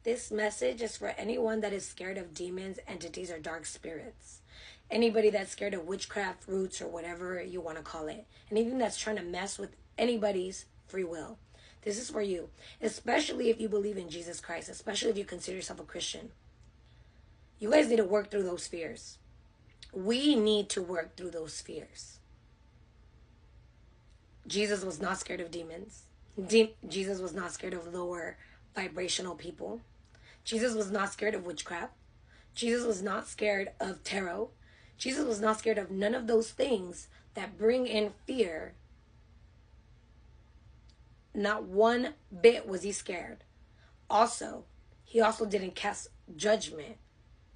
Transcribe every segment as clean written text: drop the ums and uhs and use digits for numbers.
This message is for anyone that is scared of demons, entities, or dark spirits. Anybody that's scared of witchcraft, roots, or whatever you want to call it. Anything that's trying to mess with anybody's free will. This is for you. Especially if you believe in Jesus Christ. Especially if you consider yourself a Christian. You guys need to work through those fears. We need to work through those fears. Jesus was not scared of demons. Jesus was not scared of lower vibrational people. Jesus was not scared of witchcraft. Jesus was not scared of tarot. Jesus was not scared of none of those things that bring in fear. Not one bit was he scared. Also, he also didn't cast judgment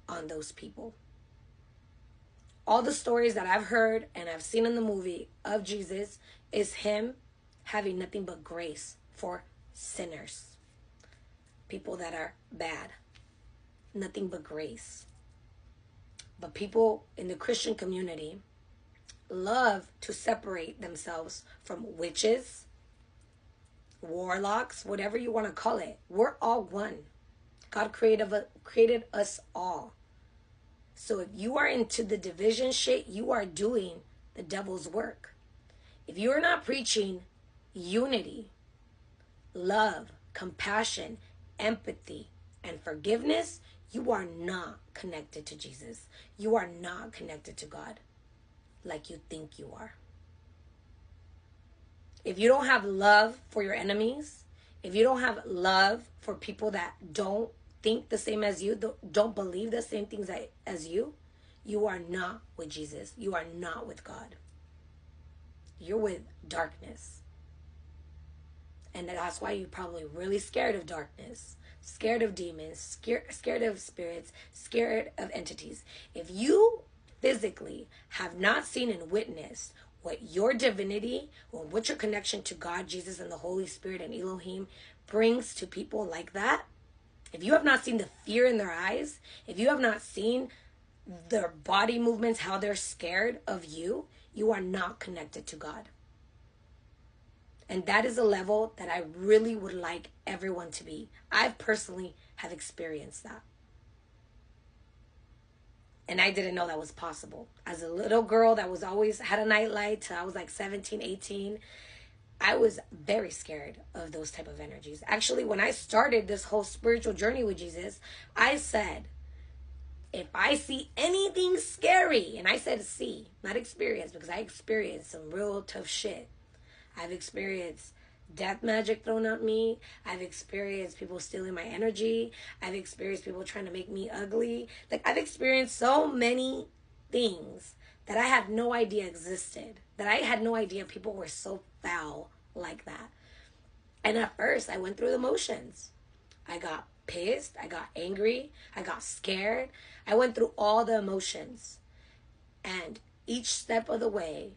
on those people. All the stories that I've heard and I've seen in the movie of Jesus is him having nothing but grace for sinners. People that are bad. Nothing but grace. But people in the Christian community love to separate themselves from witches, warlocks, whatever you want to call it. We're all one. God created us all. So if you are into the division shit, you are doing the devil's work. If you are not preaching unity, love, compassion, empathy, and forgiveness, you are not connected to Jesus. You are not connected to God like you think you are. If you don't have love for your enemies, if you don't have love for people that don't think the same as you, don't believe the same things as you, you are not with Jesus. You are not with God. You're with darkness. And that's why you're probably really scared of darkness, scared of demons, scared of spirits, scared of entities. If you physically have not seen and witnessed what your divinity or what your connection to God, Jesus, and the Holy Spirit and Elohim brings to people like that, if you have not seen the fear in their eyes, if you have not seen their body movements, how they're scared of you, you are not connected to God. And that is a level that I really would like everyone to be. I personally have experienced that. And I didn't know that was possible. As a little girl that was always had a nightlight till I was like 17, 18, I was very scared of those type of energies. Actually, when I started this whole spiritual journey with Jesus, I said, if I see anything scary, and I said see, not experience, because I experienced some real tough shit. I've experienced death magic thrown at me. I've experienced people stealing my energy. I've experienced people trying to make me ugly. Like, I've experienced so many things that I had no idea existed. That I had no idea people were so foul like that. And at first, I went through the motions. I got pissed. I got angry. I got scared. I went through all the emotions. And each step of the way,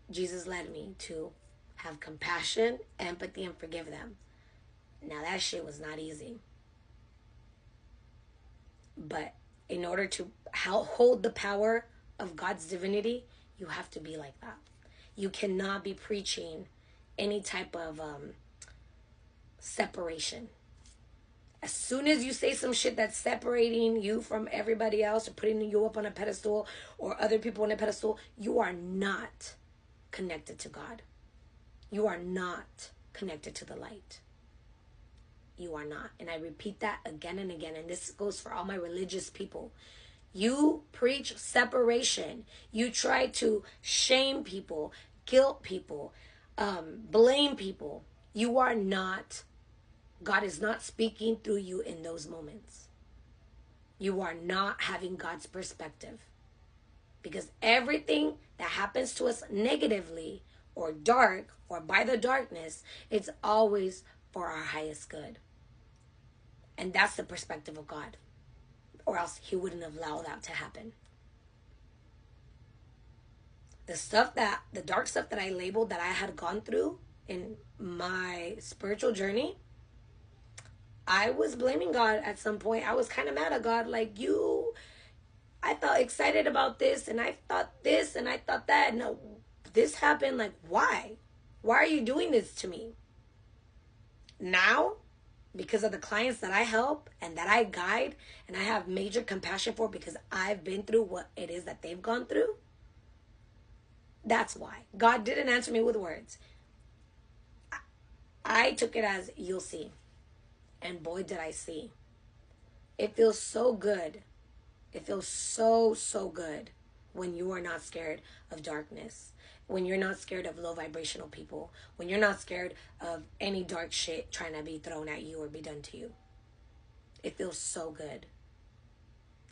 Jesus led me to have compassion, empathy, and forgive them. Now, that shit was not easy. But in order to hold the power of God's divinity, you have to be like that. You cannot be preaching any type of separation. As soon as you say some shit that's separating you from everybody else or putting you up on a pedestal or other people on a pedestal, you are not connected to God. You are not connected to the light. You are not. And I repeat that again and again. And this goes for all my religious people. You preach separation. You try to shame people, guilt people, blame people. You are not. God is not speaking through you in those moments. You are not having God's perspective. Because everything that happens to us negatively or dark or by the darkness, it's always for our highest good. And that's the perspective of God. Or else he wouldn't have allowed that to happen. The dark stuff that I labeled that I had gone through in my spiritual journey, I was blaming God at some point. I was kind of mad at God, like, I felt excited about this, and I thought this, and I thought that. No, this happened. Like, why? Why are you doing this to me? Now, because of the clients that I help and that I guide and I have major compassion for because I've been through what it is that they've gone through. That's why. God didn't answer me with words. I took it as, you'll see. And boy, did I see. It feels so good. It feels so, so good when you are not scared of darkness. When you're not scared of low vibrational people. When you're not scared of any dark shit trying to be thrown at you or be done to you. It feels so good.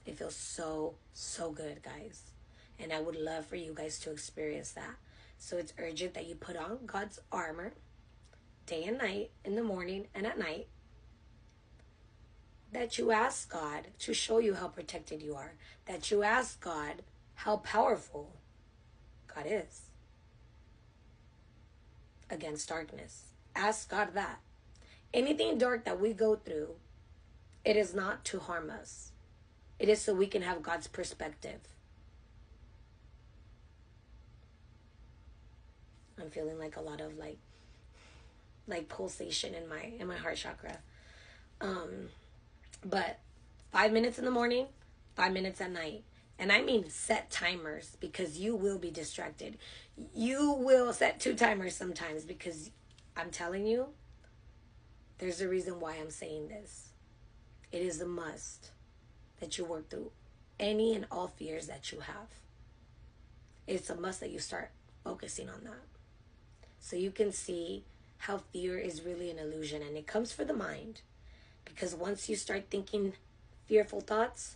It feels so, so good, guys. And I would love for you guys to experience that. So it's urgent that you put on God's armor day and night, in the morning and at night. That you ask God to show you how protected you are. That you ask God how powerful God is against darkness. Ask God that. Anything dark that we go through, it is not to harm us. It is so we can have God's perspective. I'm feeling like a lot of like pulsation in my heart chakra. But 5 minutes in the morning, 5 minutes at night. And I mean set timers, because you will be distracted. You will set 2 timers sometimes, because I'm telling you, there's a reason why I'm saying this. It is a must that you work through any and all fears that you have. It's a must that you start focusing on that. So you can see how fear is really an illusion, and it comes for the mind. Because once you start thinking fearful thoughts,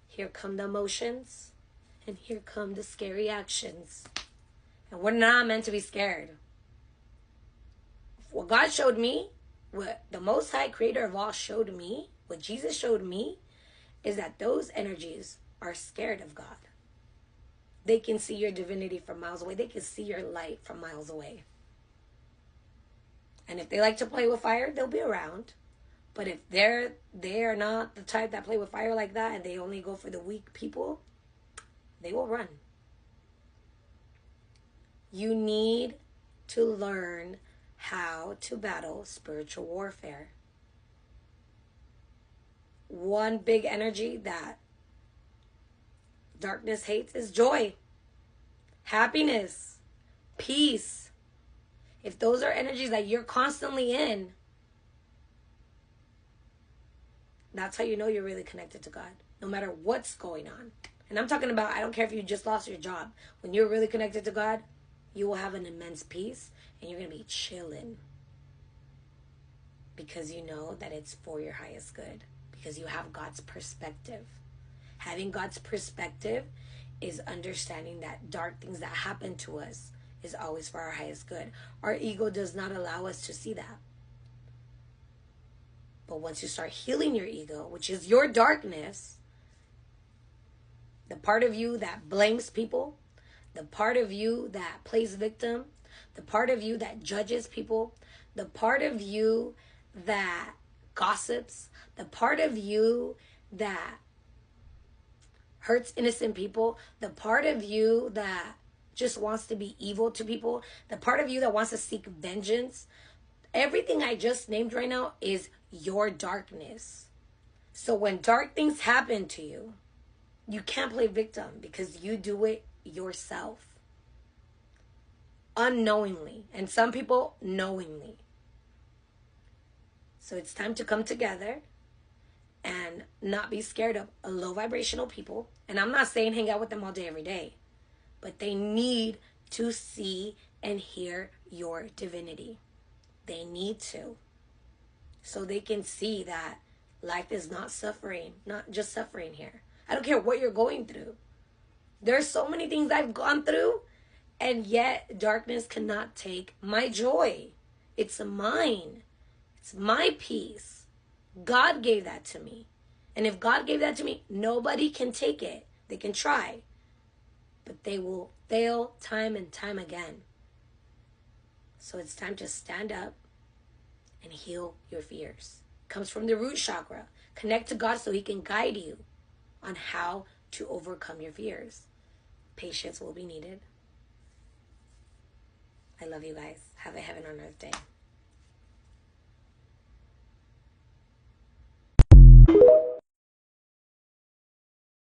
here come the emotions, and here come the scary actions. And we're not meant to be scared. What God showed me, what the Most High Creator of all showed me, what Jesus showed me, is that those energies are scared of God. They can see your divinity from miles away. They can see your light from miles away. And if they like to play with fire, they'll be around. But if they are not the type that play with fire like that, and they only go for the weak people, they will run. You need to learn how to battle spiritual warfare. One big energy that darkness hates is joy, happiness, peace. If those are energies that you're constantly in, that's how you know you're really connected to God, no matter what's going on. And I'm talking about, I don't care if you just lost your job. When you're really connected to God, you will have an immense peace, and you're going to be chilling. Because you know that it's for your highest good. Because you have God's perspective. Having God's perspective is understanding that dark things that happen to us is always for our highest good. Our ego does not allow us to see that. But once you start healing your ego, which is your darkness, the part of you that blames people, the part of you that plays victim, the part of you that judges people, the part of you that gossips, the part of you that hurts innocent people, the part of you that just wants to be evil to people, the part of you that wants to seek vengeance, everything I just named right now is your darkness. So when dark things happen to you, you can't play victim, because you do it yourself. Unknowingly. And some people knowingly. So it's time to come together and not be scared of low vibrational people. And I'm not saying hang out with them all day, every day. But they need to see and hear your divinity. They need to. So they can see that life is not suffering, not just suffering here. I don't care what you're going through. There's so many things I've gone through, and yet darkness cannot take my joy. It's mine. It's my peace. God gave that to me. And if God gave that to me, nobody can take it. They can try, but they will fail time and time again. So it's time to stand up and heal your fears. It comes from the root chakra. Connect to God so He can guide you on how to overcome your fears. Patience will be needed. I love you guys. Have a heaven on earth day.